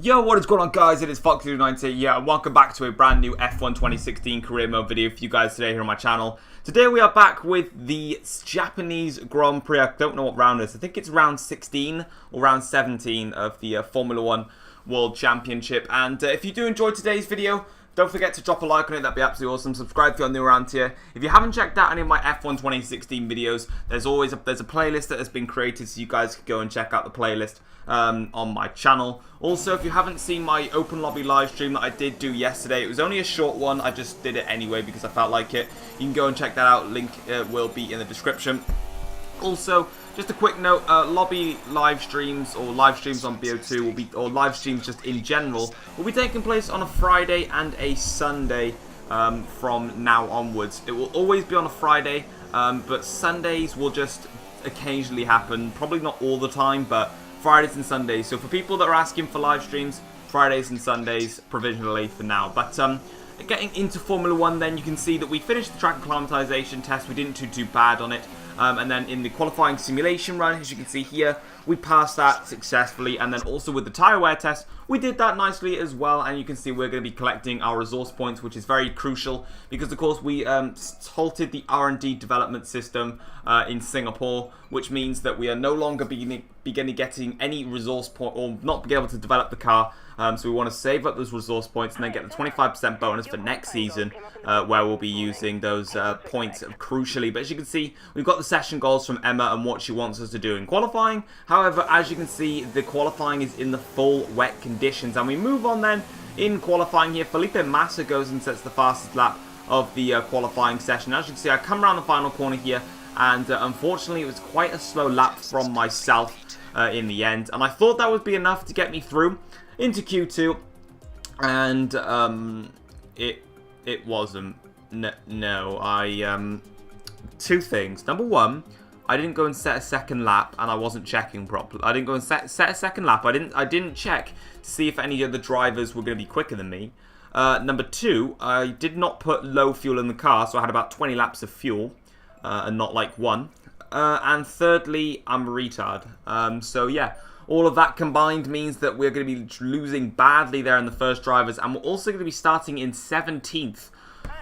Yo, what is going on, guys? It is Fox290 here, and welcome back to a brand new F1 2016 career mode video for you guys today here on my channel. Today we are back with the Japanese Grand Prix. I don't know what round it is. I think it's round 16 or round 17 of the Formula 1 World Championship. And if you do enjoy today's video, don't forget to drop a like on it. That'd be absolutely awesome. Subscribe if you're new around here. If you haven't checked out any of my F1 2016 videos, there's a playlist that has been created, so you guys can go and check out the playlist on my channel. Also, if you haven't seen my open lobby live stream that I did do yesterday, it was only a short one. I just did it anyway because I felt like it. You can go and check that out. Link will be in the description. Also, just a quick note, lobby live streams or live streams on BO2 will be, or live streams just in general, will be taking place on a Friday and a Sunday from now onwards. It will always be on a Friday, but Sundays will just occasionally happen. Probably not all the time, but Fridays and Sundays. So for people that are asking for live streams, Fridays and Sundays provisionally for now. But getting into Formula 1 then, you can see that we finished the track acclimatization test. We didn't do too bad on it. And then in the qualifying simulation run, as you can see here, we passed that successfully. And then also with the tyre wear test, we did that nicely as well. And you can see we're going to be collecting our resource points, which is very crucial because, of course, we halted the R&D development system in Singapore, which means that we are no longer getting any resource point, or not be able to develop the car. So we want to save up those resource points and then get the 25% bonus for next season, where we'll be using those points crucially. But as you can see, we've got the session goals from Emma and what she wants us to do in qualifying. However, as you can see, the qualifying is in the full wet conditions. And we move on then in qualifying here. Felipe Massa goes and sets the fastest lap of the qualifying session. As you can see, I come around the final corner here, and unfortunately it was quite a slow lap from myself in the end. And I thought that would be enough to get me through into Q2, and it wasn't. No, I two things. Number one, I didn't go and set a second lap, and I wasn't checking properly. I didn't go and set a second lap. I didn't check to see if any of the drivers were going to be quicker than me. Number two, I did not put low fuel in the car, so I had about 20 laps of fuel, and not like one. And thirdly, I'm a retard. So yeah. All of that combined means that we're going to be losing badly there in the first drivers, and we're also going to be starting in 17th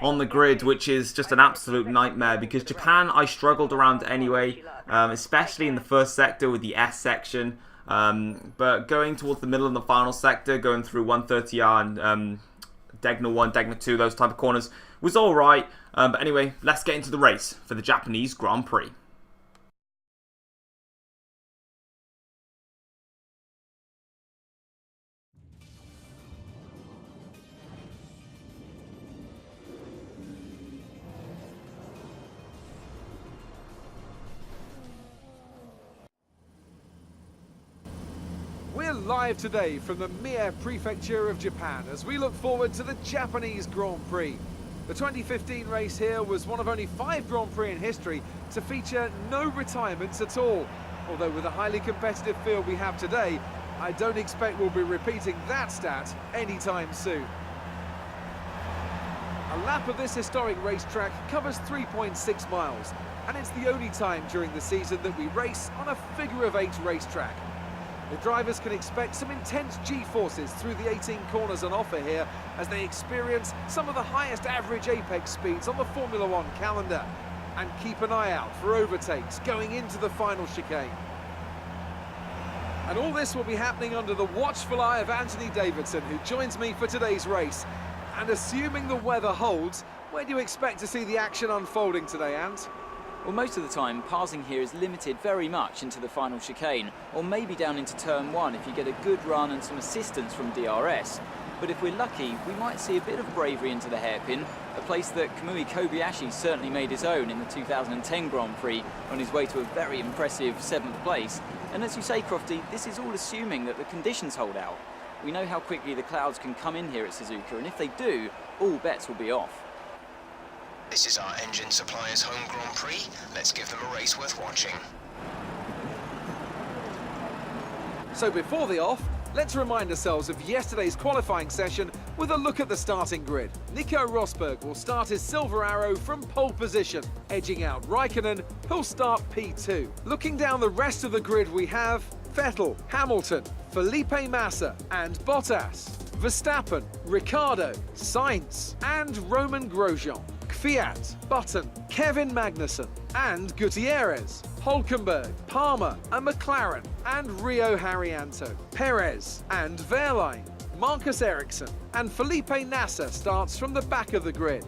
on the grid, which is just an absolute nightmare because Japan I struggled around anyway, especially in the first sector with the S section, but going towards the middle of the final sector, going through 130R and Degna 1, Degna 2, those type of corners was alright. But anyway, let's get into the race for the Japanese Grand Prix. We're live today from the Mie Prefecture of Japan as we look forward to the Japanese Grand Prix. The 2015 race here was one of only 5 Grand Prix in history to feature no retirements at all. Although with the highly competitive field we have today, I don't expect we'll be repeating that stat anytime soon. A lap of this historic racetrack covers 3.6 miles, and it's the only time during the season that we race on a figure-of-8 racetrack. The drivers can expect some intense G-forces through the 18 corners on offer here as they experience some of the highest average apex speeds on the Formula 1 calendar. And keep an eye out for overtakes going into the final chicane. And all this will be happening under the watchful eye of Anthony Davidson, who joins me for today's race. And assuming the weather holds, where do you expect to see the action unfolding today, Ant? Well, most of the time, passing here is limited very much into the final chicane, or maybe down into turn 1 if you get a good run and some assistance from DRS. But if we're lucky, we might see a bit of bravery into the hairpin, a place that Kamui Kobayashi certainly made his own in the 2010 Grand Prix on his way to a very impressive 7th place. And as you say, Crofty, this is all assuming that the conditions hold out. We know how quickly the clouds can come in here at Suzuka, and if they do, all bets will be off. This is our engine supplier's home Grand Prix. Let's give them a race worth watching. So before the off, let's remind ourselves of yesterday's qualifying session with a look at the starting grid. Nico Rosberg will start his silver arrow from pole position, edging out Raikkonen, who'll start P2. Looking down the rest of the grid we have Vettel, Hamilton, Felipe Massa and Bottas, Verstappen, Ricciardo, Sainz and Roman Grosjean, Kvyat, Button, Kevin Magnussen and Gutierrez, Hulkenberg, Palmer and McLaren and Rio Haryanto, Perez and Wehrlein, Marcus Ericsson and Felipe Nasser starts from the back of the grid.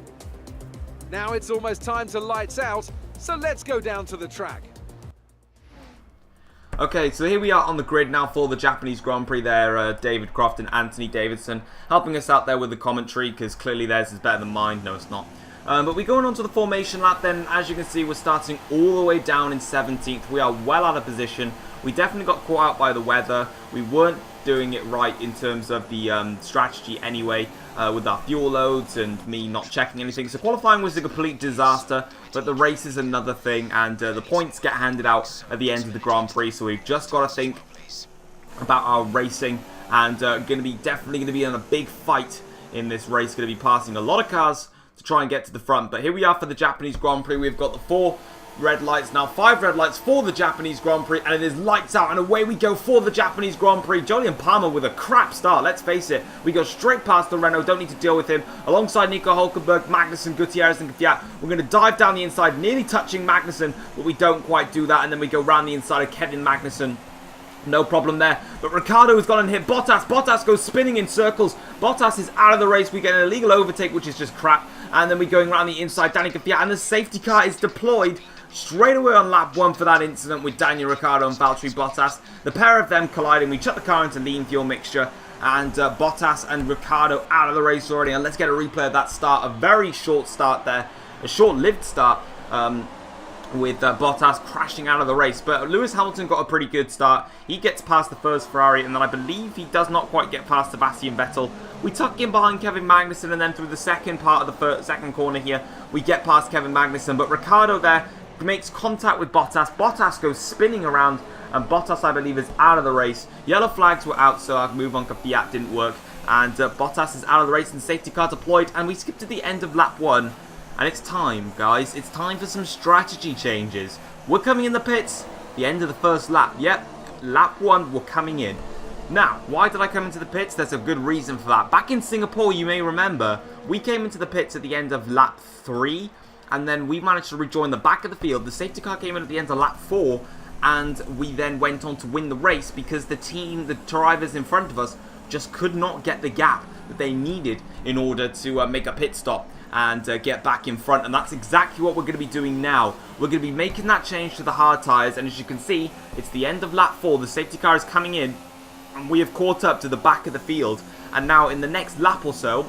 Now it's almost time to lights out, so let's go down to the track. Okay, so here we are on the grid now for the Japanese Grand Prix there. David Croft and Anthony Davidson helping us out there with the commentary, because clearly theirs is better than mine. No, it's not. But we're going on to the formation lap then. As you can see, we're starting all the way down in 17th. We are well out of position. We definitely got caught out by the weather. We weren't doing it right in terms of the strategy anyway, with our fuel loads and me not checking anything. So qualifying was a complete disaster, but the race is another thing, and the points get handed out at the end of the Grand Prix. So we've just got to think about our racing, and definitely going to be in a big fight in this race. Going to be passing a lot of cars to try and get to the front. But here we are for the Japanese Grand Prix. We've got the 4 red lights now, 5 red lights for the Japanese Grand Prix, and it is lights out, and away we go for the Japanese Grand Prix. Jolyon Palmer with a crap start, let's face it. We go straight past the Renault, don't need to deal with him. Alongside Nico Hulkenberg, Magnussen, Gutierrez and Kvyat. We're going to dive down the inside, nearly touching Magnussen, but we don't quite do that, and then we go round the inside of Kevin Magnussen. No problem there. But Ricciardo has gone and hit Bottas. Bottas goes spinning in circles. Bottas is out of the race. We get an illegal overtake, which is just crap. And then we're going around the inside. Danny Kvyat, and the safety car is deployed straight away on lap 1 for that incident with Daniel Ricciardo and Valtteri Bottas. The pair of them colliding. We chuck the car into lean fuel mixture. And Bottas and Ricciardo out of the race already. And let's get a replay of that start. A very short start there. A short-lived start. With Bottas crashing out of the race. But Lewis Hamilton got a pretty good start. He gets past the first Ferrari, and then I believe he does not quite get past Sebastian Vettel. We tuck in behind Kevin Magnussen, and then through the second part of the second corner here, we get past Kevin Magnussen. But Ricciardo there makes contact with Bottas. Bottas goes spinning around, and Bottas, I believe, is out of the race. Yellow flags were out, so our move on Kvyat didn't work. And Bottas is out of the race, and safety car deployed, and we skip to the end of lap 1. And it's time, guys. It's time for some strategy changes. We're coming in the pits. The end of the first lap. Yep, lap 1, we're coming in. Now, why did I come into the pits? There's a good reason for that. Back in Singapore, you may remember, we came into the pits at the end of lap 3. And then we managed to rejoin the back of the field. The safety car came in at the end of lap 4. And we then went on to win the race because the drivers in front of us, just could not get the gap that they needed in order to make a pit stop and get back in front. And that's exactly what we're going to be doing now. We're going to be making that change to the hard tyres, and as you can see, it's the end of lap 4. The safety car is coming in, and we have caught up to the back of the field. And now in the next lap or so,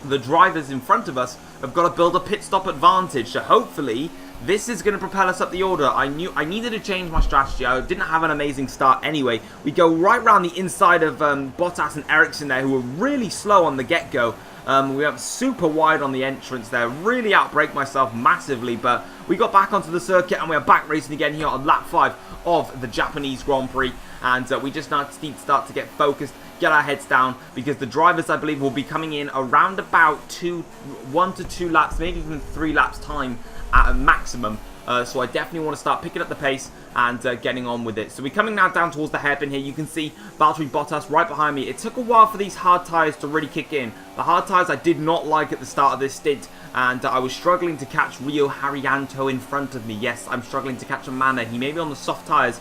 the drivers in front of us have got to build a pit stop advantage. So hopefully this is going to propel us up the order. I knew I needed to change my strategy. I didn't have an amazing start anyway. We go right round the inside of Bottas and Ericsson there, who were really slow on the get-go. We have super wide on the entrance there. Really outbrake myself massively, but we got back onto the circuit and we are back racing again here on lap 5 of the Japanese Grand Prix. And we just now need to start to get focused, get our heads down, because the drivers, I believe, will be coming in around about 1 to 2 laps, maybe even 3 laps time at a maximum. So I definitely want to start picking up the pace and getting on with it. So we're coming now down towards the hairpin here. You can see Valtteri Bottas right behind me. It took a while for these hard tyres to really kick in. The hard tyres I did not like at the start of this stint, and I was struggling to catch Rio Haryanto in front of me. Yes, I'm struggling to catch a man there. He may be on the soft tyres,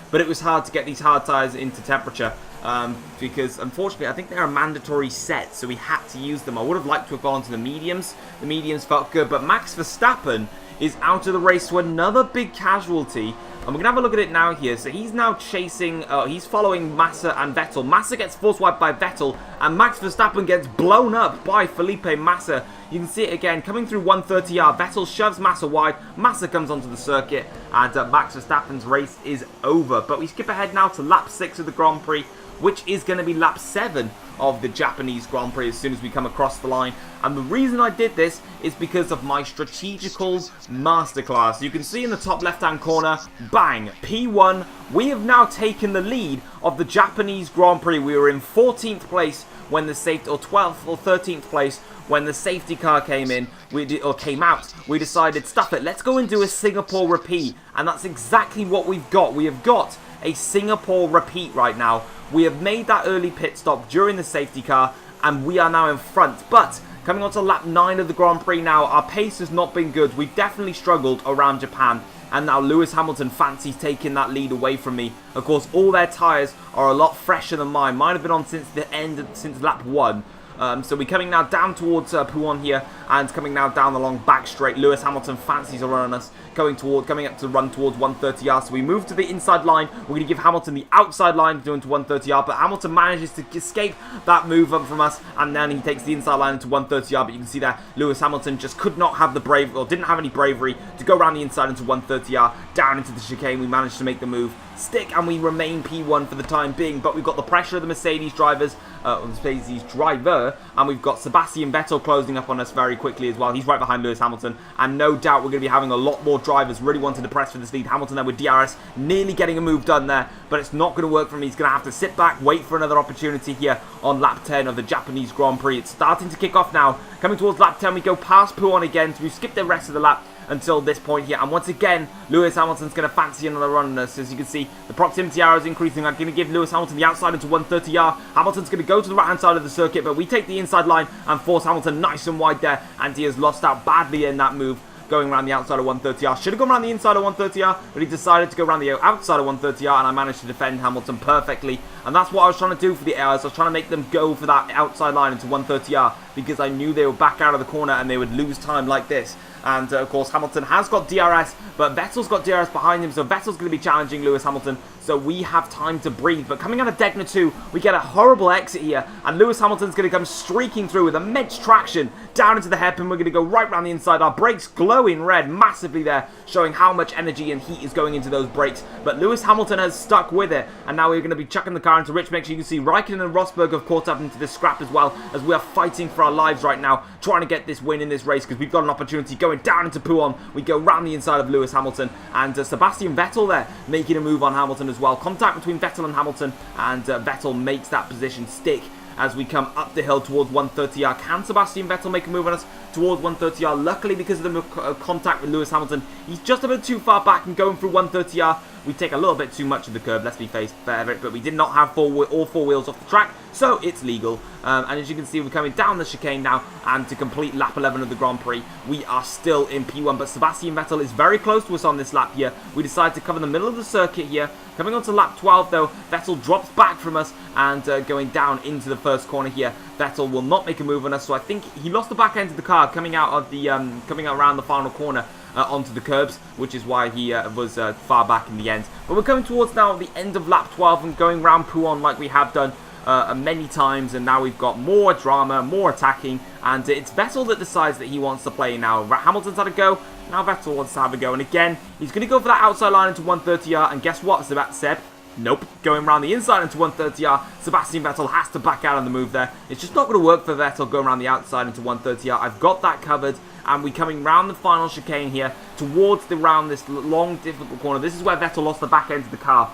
but it was hard to get these hard tyres into temperature. Because unfortunately I think they're a mandatory set, so we had to use them. I would have liked to have gone to the mediums. The mediums felt good, but Max Verstappen is out of the race to another big casualty. And we're going to have a look at it now here. So he's now chasing, he's following Massa and Vettel. Massa gets force wiped by Vettel, and Max Verstappen gets blown up by Felipe Massa. You can see it again, coming through 130R. Vettel shoves Massa wide. Massa comes onto the circuit, and Max Verstappen's race is over. But we skip ahead now to lap 6 of the Grand Prix, which is going to be lap 7 of the Japanese Grand Prix as soon as we come across the line. And the reason I did this is because of my Strategical Masterclass. You can see in the top left-hand corner, bang, P1. We have now taken the lead of the Japanese Grand Prix. We were in 14th place when the safety, or 12th or 13th place when the safety car came in, came out. We decided, stuff it, let's go and do a Singapore repeat. And that's exactly what we've got. We have got a Singapore repeat right now, We have made that early pit stop during the safety car, and we are now in front. But coming on to lap 9 of the Grand Prix now, our pace has not been good. We've definitely struggled around Japan, and now Lewis Hamilton fancies taking that lead away from me. Of course, all their tyres are a lot fresher than mine. Mine have been on since lap 1. So we're coming now down towards Puon here, and coming now down the long back straight. Lewis Hamilton fancies a run on us, coming up to run towards 130R. So we move to the inside line. We're going to give Hamilton the outside line doing to 130R, but Hamilton manages to escape that move up from us, and then he takes the inside line into 130R. But you can see there, Lewis Hamilton just could not have the didn't have any bravery to go around the inside into 130R, down into the chicane. We managed to make the move stick, and we remain P1 for the time being, but we've got the pressure of the Mercedes drivers, and we've got Sebastian Vettel closing up on us very quickly as well. He's right behind Lewis Hamilton, and no doubt we're going to be having a lot more drivers really wanting to press for this lead. Hamilton there with DRS, nearly getting a move done there, but it's not going to work for him. He's going to have to sit back, wait for another opportunity here on lap 10 of the Japanese Grand Prix. It's starting to kick off now. Coming towards lap 10, we go past Puon again, so we skip the rest of the lap until this point here, and once again Lewis Hamilton's going to fancy another run on us. As you can see, the proximity arrow is increasing. I'm going to give Lewis Hamilton the outside into 130R. Hamilton's going to go to the right hand side of the circuit, but we take the inside line and force Hamilton nice and wide there, and he has lost out badly in that move, going around the outside of 130R. Should have gone around the inside of 130R, but he decided to go around the outside of 130R, and I managed to defend Hamilton perfectly. And that's what I was trying to do for the airs. I was trying to make them go for that outside line into 130R, because I knew they would back out of the corner and they would lose time like this. And of course Hamilton has got DRS, but Vettel's got DRS behind him, so Vettel's going to be challenging Lewis Hamilton, so we have time to breathe. But coming out of Degna 2, we get a horrible exit here, and Lewis Hamilton's going to come streaking through with immense traction down into the hairpin. We're going to go right round the inside. Our brakes glowing red massively there, showing how much energy and heat is going into those brakes. But Lewis Hamilton has stuck with it, and now we're going to be chucking the car into Rich. Make sure you can see Raikkonen and Rosberg have caught up into this scrap as well, as we are fighting for our lives right now, trying to get this win in this race, because we've got an opportunity going down into Puon. We go round the inside of Lewis Hamilton, and Sebastian Vettel there making a move on Hamilton as well. Contact between Vettel and Hamilton, and Vettel makes that position stick as we come up the hill towards 130R. Can Sebastian Vettel make a move on us towards 130R? Luckily, because of the contact with Lewis Hamilton, he's just a bit too far back and going through 130R. We take a little bit too much of the curb, let's be fair of it, but we did not have all four wheels off the track, so it's legal. And as you can see, we're coming down the chicane now, and to complete lap 11 of the Grand Prix, we are still in P1, but Sebastian Vettel is very close to us on this lap here. We decide to cover the middle of the circuit here. Coming on to lap 12 though, Vettel drops back from us, and going down into the first corner here. Vettel will not make a move on us, so I think he lost the back end of the car coming out around the final corner. Onto the curbs, which is why he was far back in the end. But we're coming towards now the end of lap 12 and going round Puon like we have done many times, and now we've got more drama, more attacking, and it's Vettel that decides that he wants to play now. Hamilton's had a go, now Vettel wants to have a go, and again, he's going to go for that outside line into 130R, and guess what, Seb? Nope, going around the inside into 130R. Sebastian Vettel has to back out on the move there. It's just not going to work for Vettel going around the outside into 130R. I've got that covered, and we're coming round the final chicane here towards this long, difficult corner. This is where Vettel lost the back end of the car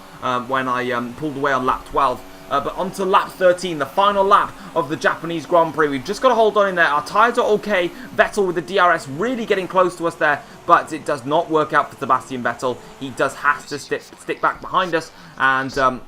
when I pulled away on lap 12. But onto lap 13, the final lap of the Japanese Grand Prix. We've just got to hold on in there. Our tyres are okay. Vettel with the DRS really getting close to us there, but it does not work out for Sebastian Vettel. He does have to stick back behind us, and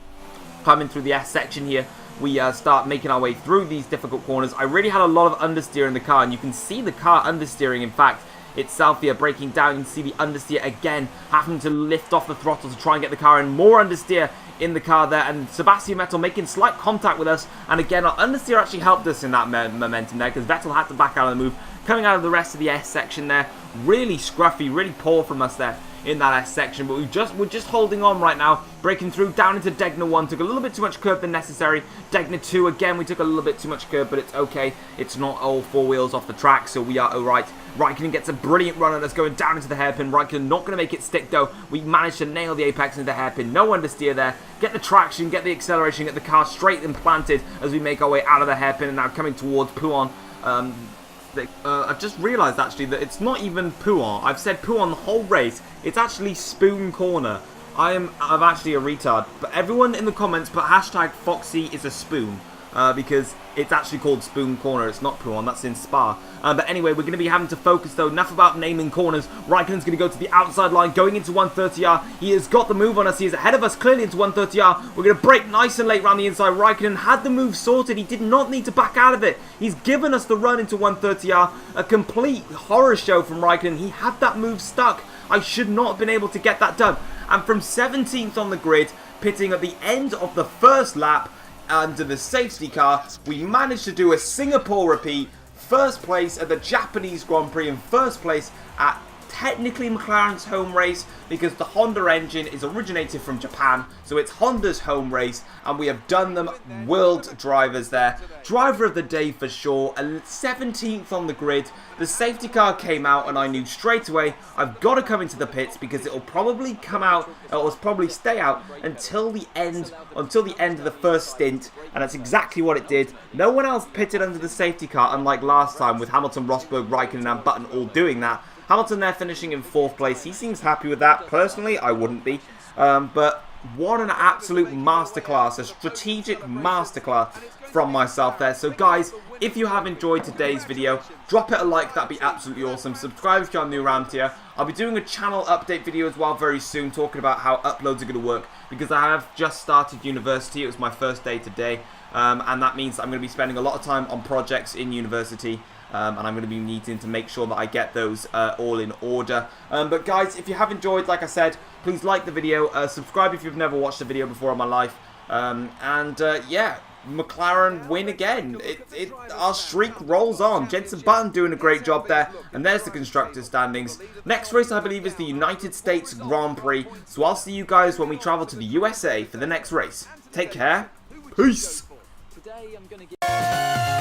coming through the S section here, we start making our way through these difficult corners. I really had a lot of understeer in the car, and you can see the car understeering, in fact, itself here breaking down. You can see the understeer again, having to lift off the throttle to try and get the car in. More understeer in the car there, and Sebastian Vettel making slight contact with us, and again our understeer actually helped us in that momentum there, because Vettel had to back out of the move. Coming out of the rest of the S section there, really scruffy, really poor from us there in that S section, but we're just holding on right now, breaking through down into Degna 1, took a little bit too much curb than necessary. Degna 2, again, we took a little bit too much curb, but it's okay. It's not all four wheels off the track, so we are alright. Raikkonen gets a brilliant run at us going down into the hairpin. Raikkonen not going to make it stick though. We managed to nail the apex into the hairpin. No understeer there. Get the traction, get the acceleration, get the car straight and planted as we make our way out of the hairpin, and now coming towards Puon. I've just realised actually that it's not even Puon. I've said Puon the whole race. It's actually Spoon Corner. I'm actually a retard. But everyone in the comments put hashtag Foxy is a spoon. because it's actually called Spoon Corner. It's not Pouhon, that's in Spa. But anyway, we're going to be having to focus though. Enough about naming corners. Raikkonen's going to go to the outside line, going into 130R. He has got the move on us. He is ahead of us clearly into 130R. We're going to brake nice and late around the inside. Raikkonen had the move sorted. He did not need to back out of it. He's given us the run into 130R. A complete horror show from Raikkonen. He had that move stuck. I should not have been able to get that done. And from 17th on the grid, pitting at the end of the first lap under the safety car, we managed to do a Singapore repeat. First place at the Japanese Grand Prix and first place at technically McLaren's home race, because the Honda engine is originated from Japan, so it's Honda's home race, and we have done them world drivers there. Driver of the day for sure, 17th on the grid. The safety car came out and I knew straight away I've got to come into the pits because it'll probably come out, it'll probably stay out until the end of the first stint, and that's exactly what it did. No one else pitted under the safety car, unlike last time with Hamilton, Rosberg, Raikkonen and Button all doing that. Hamilton there finishing in 4th place. He seems happy with that. Personally, I wouldn't be. But what an absolute masterclass. A strategic masterclass from myself there. So guys, if you have enjoyed today's video, drop it a like. That'd be absolutely awesome. Subscribe if you're new around here. I'll be doing a channel update video as well very soon, talking about how uploads are going to work, because I have just started university. It was my first day today. And that means I'm going to be spending a lot of time on projects in university. And I'm going to be needing to make sure that I get those all in order. But guys, if you have enjoyed, like I said, please like the video, subscribe if you've never watched a video before in my life, yeah, McLaren win again. Our streak rolls on. Jenson Button doing a great job there, and there's the constructors standings. Next race I believe is the United States Grand Prix, so I'll see you guys when we travel to the USA for the next race. Take care, peace. Today I'm going to